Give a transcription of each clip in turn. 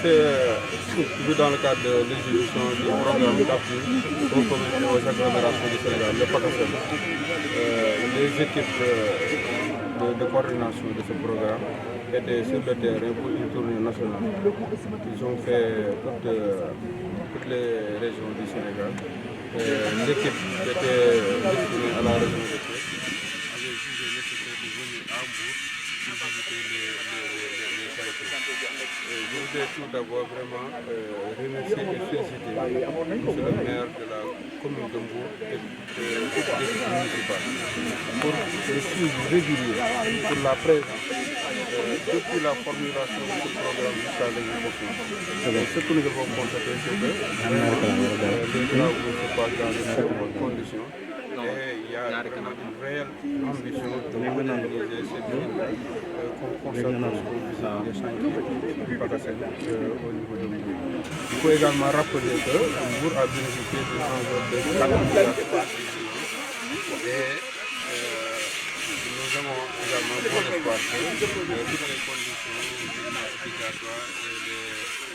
c'est toujours dans le cadre de l'exécution du programme d'appui aux communes et aux agglomérations du Sénégal, le PACASEN. Les équipes de coordination de ce programme étaient sur le terrain pour une tournée nationale. Ils ont fait toutes les régions du Sénégal. L'équipe était destinée à la région de Thiès avait jugé nécessaire de venir à Hambourg pour visiter les territoires. Je voudrais tout d'abord vraiment remercier et féliciter monsieur le maire de la commune de Mbour et toute l'équipe municipale pour le suivi régulier, pour la présence depuis la formulation de ce programme jusqu'à l'exécution. Ce que nous avons constaté, c'est que les travaux se passent dans de bonnes conditions. Et il y a vraiment une réelle ambition de moderniser cette ville qu'on constate lorsqu'on visite les chantiers du PACASEN au niveau de Mbour. Il faut également rappeler que Mbour a bénéficié d'une enveloppe de 4 milliards et nous avons également bon espoir que toutes les conditions obligatoires et les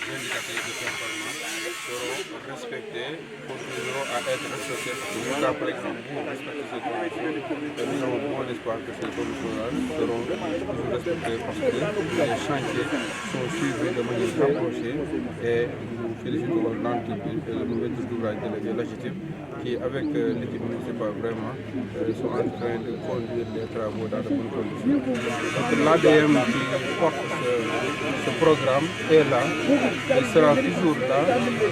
indicateurs de performance seront respectés, continueront à être respectés. Jusqu'à par exemple, vous respectez ces conditions et nous avons bon espoir que ces conditions-là seront toujours respectées parce que les chantiers sont suivis de manière rapprochée et nous félicitons l'entreprise et le maître d'ouvrage délégué légitime qui, avec l'équipe municipale, vraiment, sont en train de conduire les travaux dans de bonnes conditions. Donc l'ADM qui porte ce programme est là, elle sera toujours là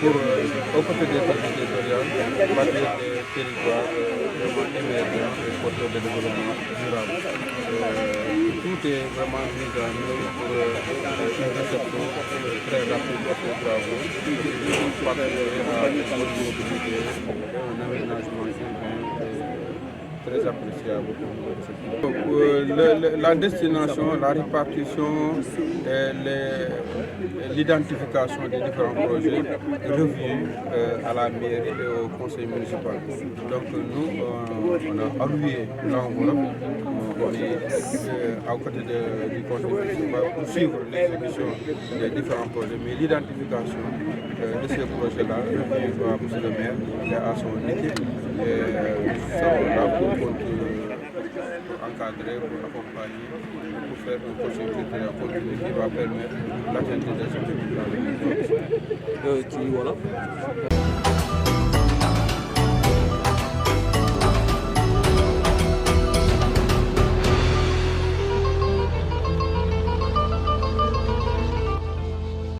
pour, aux côtés des collectivités territoriales, bâtir des territoires vraiment émergents et porteurs de développement durable. Tout est vraiment mis en œuvre pour une réception très rapide de ces travaux, participer à une bonne mobilité et un aménagement urbain très appréciable au niveau de cette ville. Donc, la destination, la répartition et l'identification des différents projets revient à la mairie et au conseil municipal. Donc nous, on a alloué l'enveloppe, on est à côté du conseil municipal pour suivre l'exécution des différents projets, mais l'identification de ces projets-là revient à M. le maire et à son équipe. Nous serons là pour encadrer, pour accompagner, pour faire un processus de continu qui va permettre l'atteinte des objectifs. ci wolof